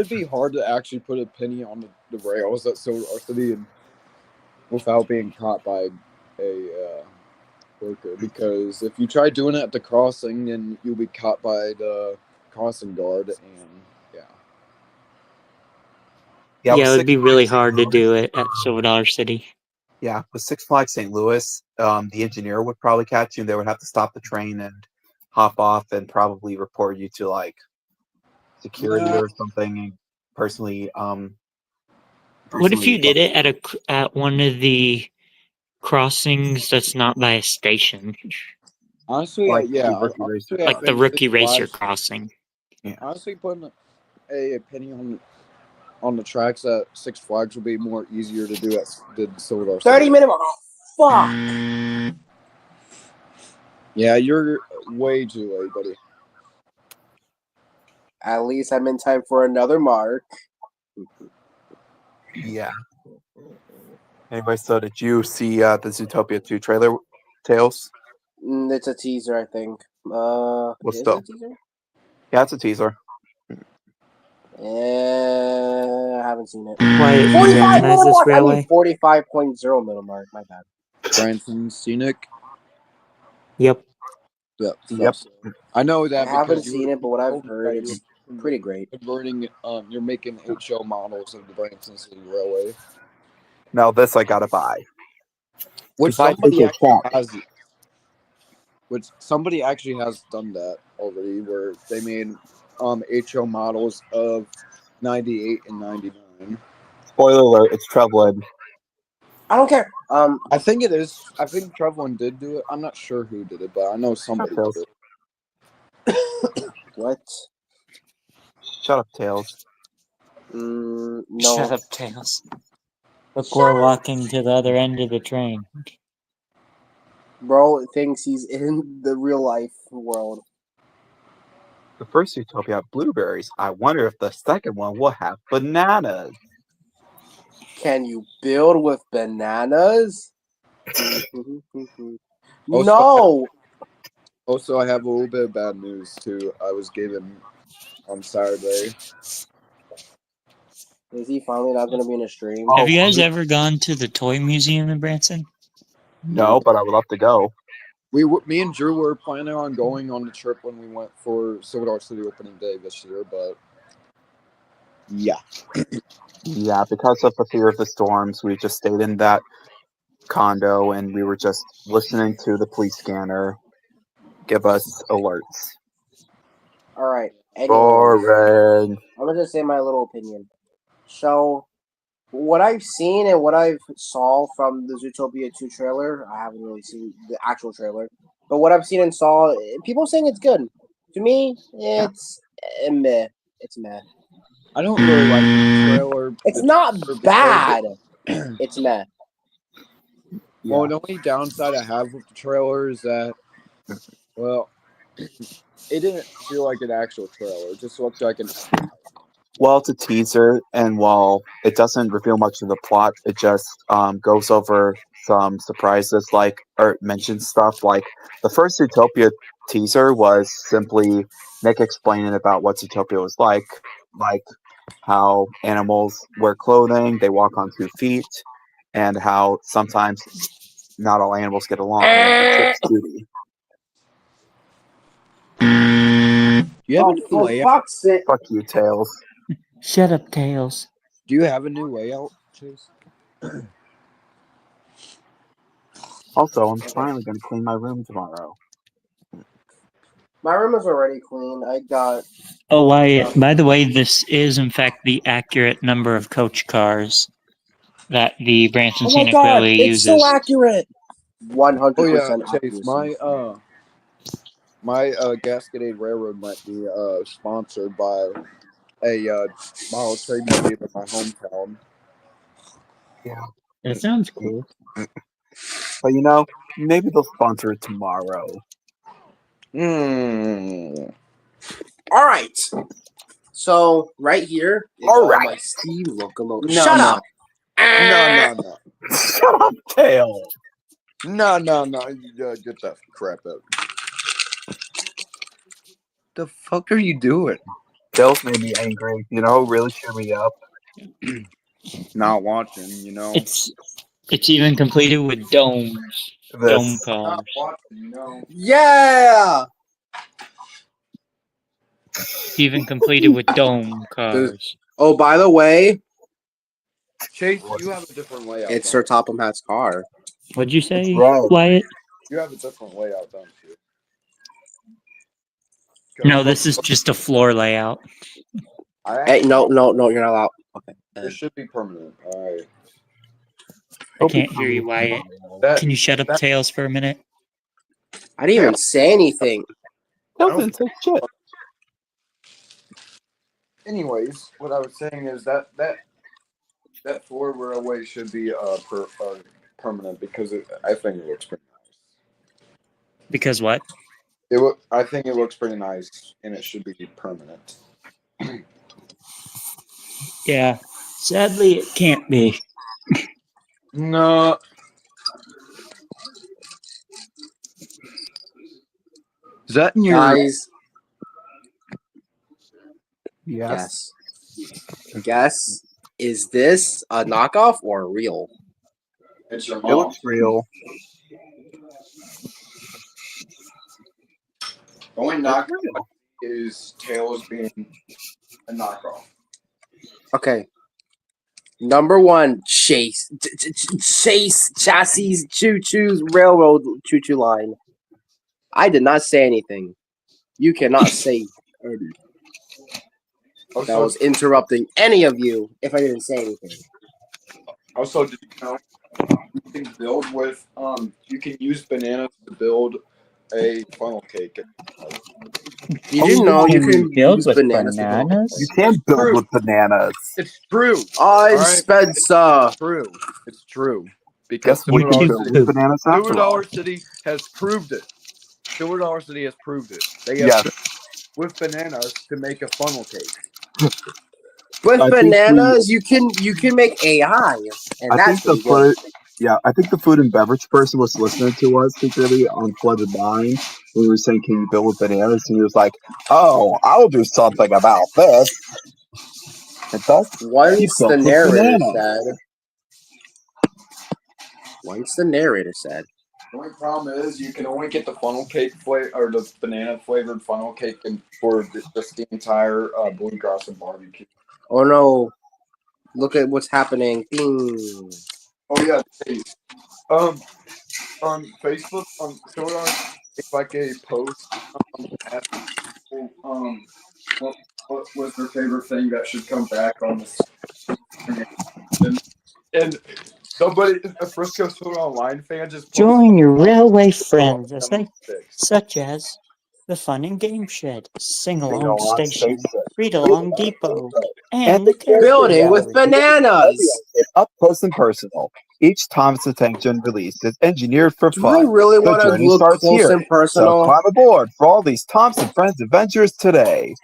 be hard to actually put a penny on the rails at Silver Dollar City and without being caught by a worker, because if you try doing it at the crossing, then you'll be caught by the crossing guard, and yeah, it would be really hard to do it at Silver Dollar City. Yeah, with Six Flags St. Louis, the engineer would probably catch you, and they would have to stop the train and hop off and probably report you to like security or something. And personally, what if you did it at one of the crossings that's not by a station? Honestly, like the Rookie Racer crossing. Yeah. Honestly, putting a penny on the tracks at Six Flags would be more easier to do at the Silver Dollar City. 30 minutes. Oh, fuck. Yeah, you're way too late, buddy. At least I'm in time for another mark. Yeah. Anyway, so did you see the Zootopia 2 trailer, Tails? It's a teaser, I think. What's the teaser? Yeah, it's a teaser. I haven't seen it. Why 45 this railway? 45.0 minute mark. My bad. Branson Scenic. Yep. Yep. Yep. I know I that haven't because seen it, but what I've heard, you're it's pretty great. converting. You're making HO models of the Branson City Railway, Now this I gotta buy. which If I somebody take a actually check. has. Which somebody actually has done that already, where they made HO models of 98 and 99. Spoiler alert, it's Trevlin. I don't care. I think it is. I think Trevlin did do it. I'm not sure who did it, but I know somebody did it. What? Shut up, Tails. No. Shut up, Tails. Look, we're walking to the other end of the train. Bro thinks he's in the real life world. The first Zootopia had blueberries. I wonder if the second one will have bananas. Can you build with bananas? Also, No! Also, I have a little bit of bad news too. I was given on Saturday. Is he finally not going to be in a stream? Oh, Have you guys ever gone to the toy museum in Branson? No, but I would love to go. Me and Drew were planning on going on the trip when we went for Silver Dark City opening day this year, but yeah. Yeah, because of the fear of the storms, we just stayed in that condo and we were just listening to the police scanner give us alerts. Alright, anyways. Boring. I'm going to say my little opinion. So, what I've seen and what I've saw from the Zootopia 2 trailer, I haven't really seen the actual trailer, but what I've seen and saw, people saying it's good. To me, it's meh. It's meh. I don't really like the trailer. It's the not trailer because- bad. It's meh. Yeah. Well, the only downside I have with the trailer is that, well, it didn't feel like an actual trailer. It just looked like an. Well, it's a teaser, and while it doesn't reveal much of the plot, it just goes over some surprises, or mentions stuff like the first Zootopia teaser was simply Nick explaining about what Zootopia was like how animals wear clothing, they walk on 2 feet, and how sometimes not all animals get along. Except Judy. Do you have a Oh, new for layout? fuck's sake. Fuck you, Tails. Shut up, Tails. Do you have a new layout, Chase? Also, I'm finally going to clean my room tomorrow. My room is already clean. I got. Oh, Wyatt, by the way, this is in fact the accurate number of coach cars that the Branson Oh my Scenic god, Railway it's uses. so accurate. 100% Oh yeah, Chase. accuracy. My Gascade Railroad might be sponsored by a model trade museum in my hometown. That sounds cool. But maybe they'll sponsor it tomorrow. All right. So right here is All all right. my steam locomotive. No, Shut no. up. No. Shut up, Tails. No. You get that crap out. The fuck are you doing? Tails made me angry. Really cheer me up. Not watching, It's even completed with dome This. cars. Not watching, Yeah. It's even completed with dome cars. Oh, by the way, Chase, you have a different layout. it's Sir Topham Hatt's car. What'd you say, Right. Wyatt? You have a different layout, don't you? No, this is just a floor layout. Hey, no, you're not allowed. Okay. This should be permanent. All right. I can't hear you, Wyatt. Can you shut up, Tails, for a minute? I didn't even say anything. Tails didn't say shit. Anyways, what I was saying is that floor railway should be permanent because I think it looks pretty nice. Because what? I think it looks pretty nice, and it should be permanent. Yeah. Sadly, it can't be. No. Is that in your Guys, Yes. guess, is this a knockoff or real? It's your It looks real. The only knock is Tails being a knockoff. Okay. Number one, Chase Chassis Choo-Choo's Railroad Choo-Choo Line. I did not say anything. You cannot say anything. That was interrupting any of you if I didn't say anything. Also, did you know you can build with you can use bananas to build a funnel cake. Did you know you can build use with bananas? bananas? You can build True. with bananas. It's true. I'm Alright. Spencer. True. It's true. Because Guess we You can too, build poop. with bananas Silver after all. Dollar City has proved it. Silver Dollar City has proved it. They have Yes. with bananas to make a funnel cake. With I think bananas, you can make AI, and I that's think the pretty good. I think the food and beverage person was listening to us secretly on Flooded Mind when we were saying, "Can you build with bananas?" And he was like, "Oh, I'll do something about this." It does. Once the built with narrator bananas. said. Once the narrator said. The only problem is you can only get the funnel cake flavor or the banana flavored funnel cake for just the entire bluegrass and barbecue. Oh no! Look at what's happening. Ding. Oh yeah. Hey, on Facebook, Soda it's like a post asking people, what was their favorite thing that should come back on this, and somebody, a Frisco Soda Online fan, just posted Join your railway friends, Soda as they, such as the Fun and Game Shed, Sing Along Station, Read Along Depot, and the Character Building with Gallery. bananas. Up close and personal. Each Thomas the Tank Gen release is engineered for Do I fun. really The want to journey look starts close here. and So personal? climb aboard for all these Thompson Friends adventures today.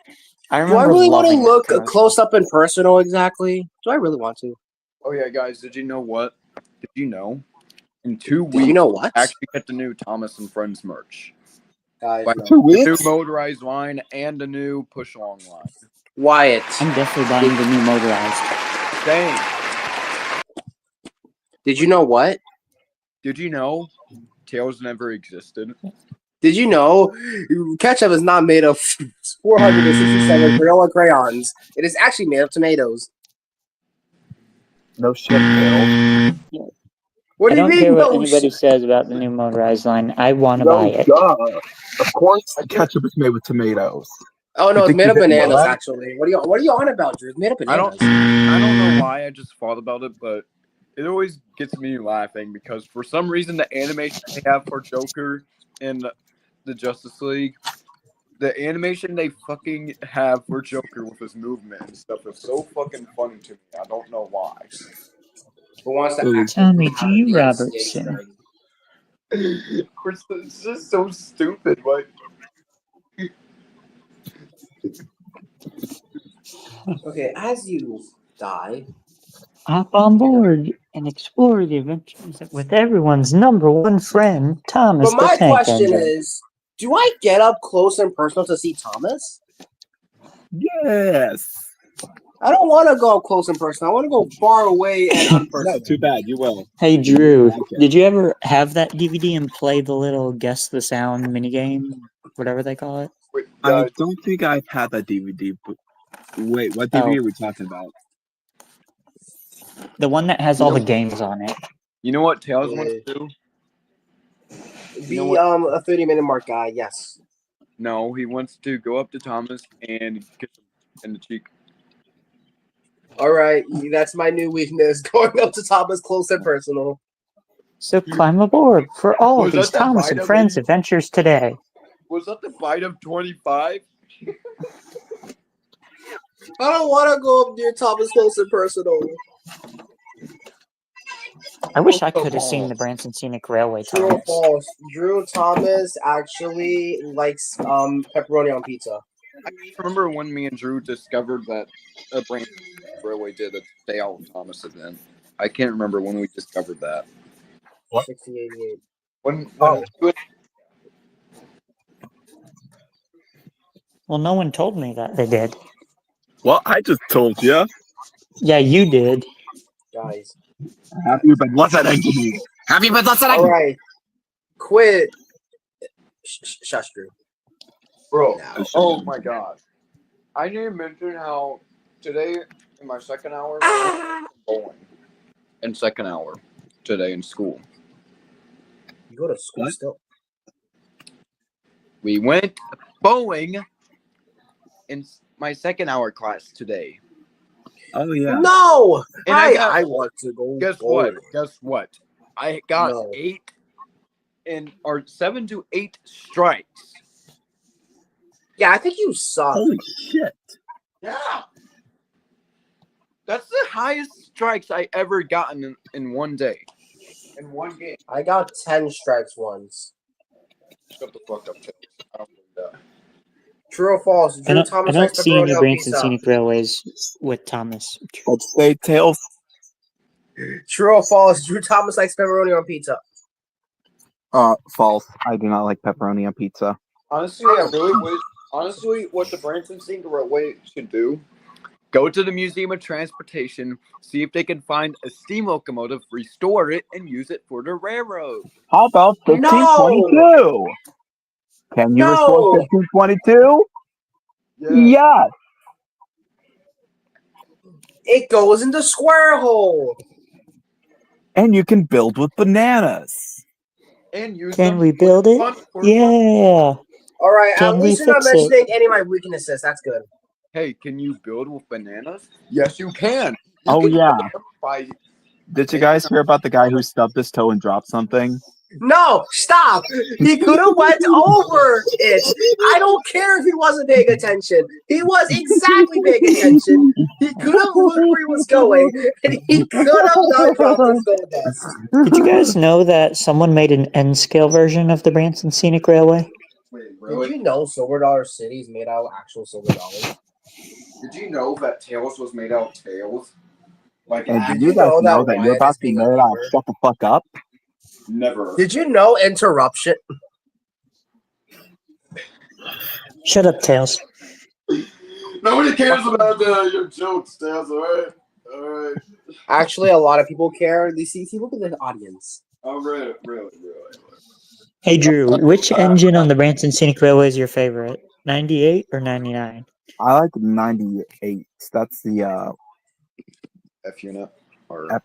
I Do I remember really want to loving that look commercial. close up and personal exactly? Do I really want to? Oh yeah, guys, did you know what? Did you know? In 2 weeks, Did you know what? actually get the new Thomas and Friends merch. Guys, Like, no. 2 the new weeks? motorized line and the new push along line. Wyatt. I'm definitely buying the new motorized. Dang. Did you know what? Did you know Tails never existed? Did you know ketchup is not made of 467 Crayola crayons? It is actually made of tomatoes. No shit, Bill. What I do you don't mean? care what No anybody shit? says about the new motorized line. I want to buy No, it. duh. Of course, ketchup is made with tomatoes. Oh no, You it's think made you of didn't know bananas. that? Actually, what are you on about, Drew? It's made of I bananas. don't know why I just thought about it, but it always gets me laughing because for some reason the animation they have for Joker in the Justice League, the animation they fucking have for Joker with his movement and stuff is so fucking funny to me. I don't know why. Who wants to Ooh. actually Tommy have a G. DMCA Robertson. strike? It's just so stupid. Like, Okay, as you die, Hop on board and explore the adventures with everyone's number one friend, Thomas but the my Tank question Engine. is, do I get up close and personal to see Thomas? Yes. I don't want to go up close and personal. I want to go far away and No, unpersonal. too bad. You will. Hey Drew, Okay. did you ever have that DVD and play the little guess the sound minigame, whatever they call it? wait, I guys, don't think I've had that DVD. But wait, what Oh. DVD are we talking about? The one that has all the games on it. you know what Tails wants to do? Be know what? a 30-minute mark guy. Yes. No, he wants to go up to Thomas and kiss him in the cheek. All right, that's my new weakness. Going up to Thomas close and personal. So climb aboard for all Was of these that the Thomas fight and of Friends 80? adventures today. Was that the fight of 25? I don't want to go up near Thomas close and personal. I wish I could have seen the Branson Scenic Railway, True or Thomas. false? Drew Thomas actually likes pepperoni on pizza. I remember when me and Drew discovered that a Branson Railway did a Stay Out with Thomas event. I can't remember when we discovered that. 1688. When Well, no one told me that they did. Well, I just told you. Yeah, you did. Guys. Have you been listening to me? Have you been listening? All right. Quit. Shush, Drew. Bro, No. oh my god. I need to mention how today in my second hour, bowling. In second hour today in school. You go to school What? still? We went bowling in my second hour class today. Oh yeah. No! And I want to go. Guess bowling. what? Guess what? I got No. 7 to 8 strikes. Yeah, I think you suck. Holy shit. Yeah. That's the highest strikes I ever gotten in one day. In one game. I got 10 strikes once. Shut the fuck up, Tails. I don't believe that. True or false? I Drew don't, Thomas I likes don't see any pepperoni on Branson pizza. Scenic Railways with Thomas. Let's say Tails. True or false? Drew Thomas likes pepperoni on pizza. False. I do not like pepperoni on pizza. Honestly, I really wish. Honestly, what the Branson Scenic Railway should do: go to the Museum of Transportation, see if they can find a steam locomotive, restore it, and use it for the railroad. How about 1522? Can you restore No! 1522? Yes. It goes in the square hole. And you can build with bananas. And use Can them we for build it? fun- for fun. Yeah. All right, Can at we least you're not fix it? mentioning any of my weaknesses. That's good. Hey, can you build with bananas? Yes, you can. You Oh can yeah. build them by Did you guys hear about the guy who stubbed his toe and dropped something? No, stop. He could have went over it. I don't care if he wasn't paying attention. He was exactly paying attention. He could have looked where he was going, and he could have not dropped his gold dust. Did you guys know that someone made an N-scale version of the Branson Scenic Railway? Wait, Did you know Silver Dollar City is made out of actual silver dollars? Did you know that Tails was made out of tails? Like And Did do you you guys know know that that you're Wyatt about is to be being a made out? beaver? Shut the fuck up. Never. Did you know interruption? Shut up, Tails. Nobody cares about your jokes, Tails. All right. Actually, a lot of people care. You see, look at the audience. Oh, really. Hey, Drew, which engine on the Branson Scenic Railway is your favorite? 98 or 99? I like 98. That's the F unit or F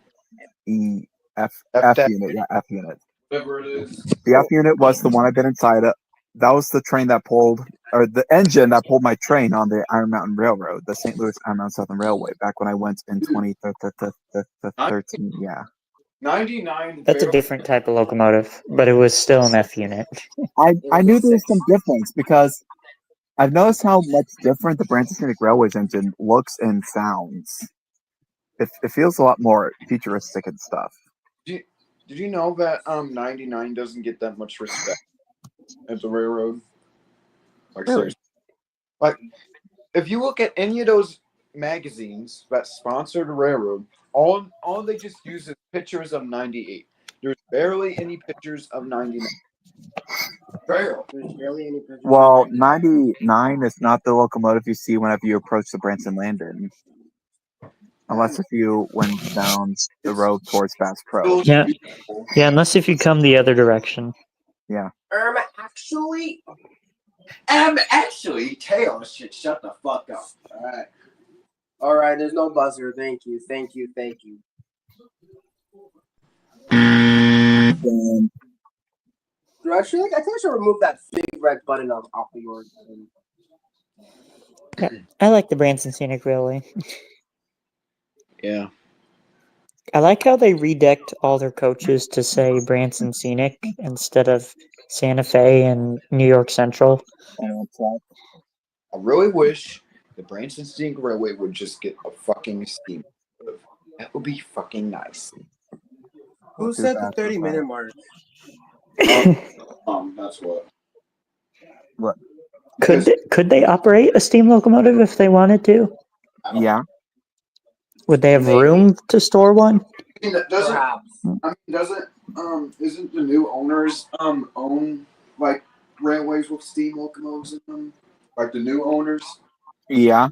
E F F unit. Yeah, F unit. whatever it is. The F unit was the one I've been inside of. That was the train that pulled, or the engine that pulled my train on the Iron Mountain Railroad, the St. Louis Iron Mountain Southern Railway, back when I went in 2013. Yeah. 99. That's a different type of locomotive, but it was still an F unit. I knew there was some difference because I've noticed how much different the Branson Scenic Railway's engine looks and sounds. It feels a lot more futuristic and stuff. Did you know that 99 doesn't get that much respect at the railroad? Like Really? seriously. Like if you look at any of those magazines that sponsor the railroad, all they just use is pictures of 98. There's barely any pictures of 99. Barely. There's barely any pictures. Well, 99 is not the locomotive you see whenever you approach the Branson Landing. Unless if you went down the road towards Bass Pro. Yeah. Yeah, unless if you come the other direction. Actually, Tails should shut the fuck up. All right, there's no buzzer. Thank you. Actually, I think I should remove that big red button off of yours. I like the Branson Scenic Railway. Yeah. I like how they redecked all their coaches to say Branson Scenic instead of Santa Fe and New York Central. I really wish the Branson Scenic Railway would just get a fucking steam. That would be fucking nice. Who said the 30-minute mark? That's what. Could they operate a steam locomotive if they wanted to? Yeah. Would they have Maybe. room to store one? Perhaps. Isn't the new owners own like railways with steam locomotives in them? Like the new owners? Yeah.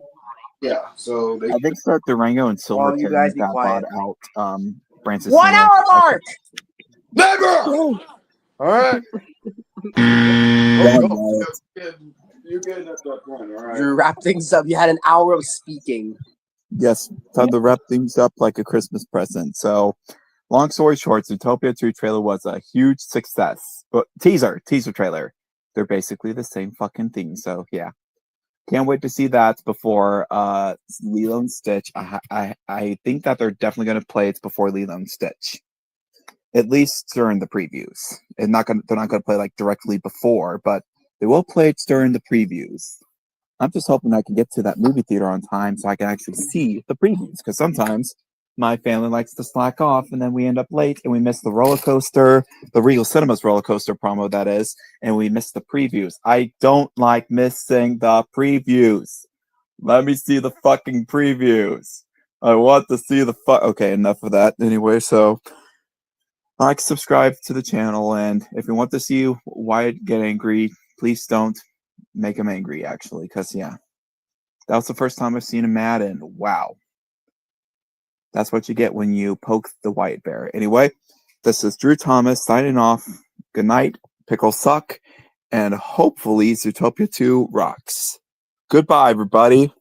Yeah. So they I think that Durango and Well, you Silverton guys be got quiet. bought out Branson 1 Scenic. hour mark. never. All right. Yeah, Oh, no. You're getting at that point, all right? Drew, wrap things up. You had an hour of speaking. Yes, time to wrap things up like a Christmas present. So, long story short, Zootopia 2 trailer was a huge success. But teaser trailer. They're basically the same fucking thing. So, yeah. Can't wait to see that before Lilo and Stitch. I think that they're definitely going to play it before Lilo and Stitch. At least during the previews. They're not going to play like directly before, but they will play it during the previews. I'm just hoping I can get to that movie theater on time so I can actually see the previews. Because sometimes my family likes to slack off and then we end up late and we miss the roller coaster, the Regal Cinemas roller coaster promo, that is, and we miss the previews. I don't like missing the previews. Let me see the fucking previews. I want to see the Okay, enough of that. Anyway, so like, subscribe to the channel, and if you want to see Wyatt get angry, please don't make him angry, actually, because, yeah, that was the first time I've seen him mad, and wow. That's what you get when you poke the Wyatt bear. Anyway, this is Drew Thomas signing off. Good night, pickles suck, and hopefully Zootopia 2 rocks. Goodbye, everybody.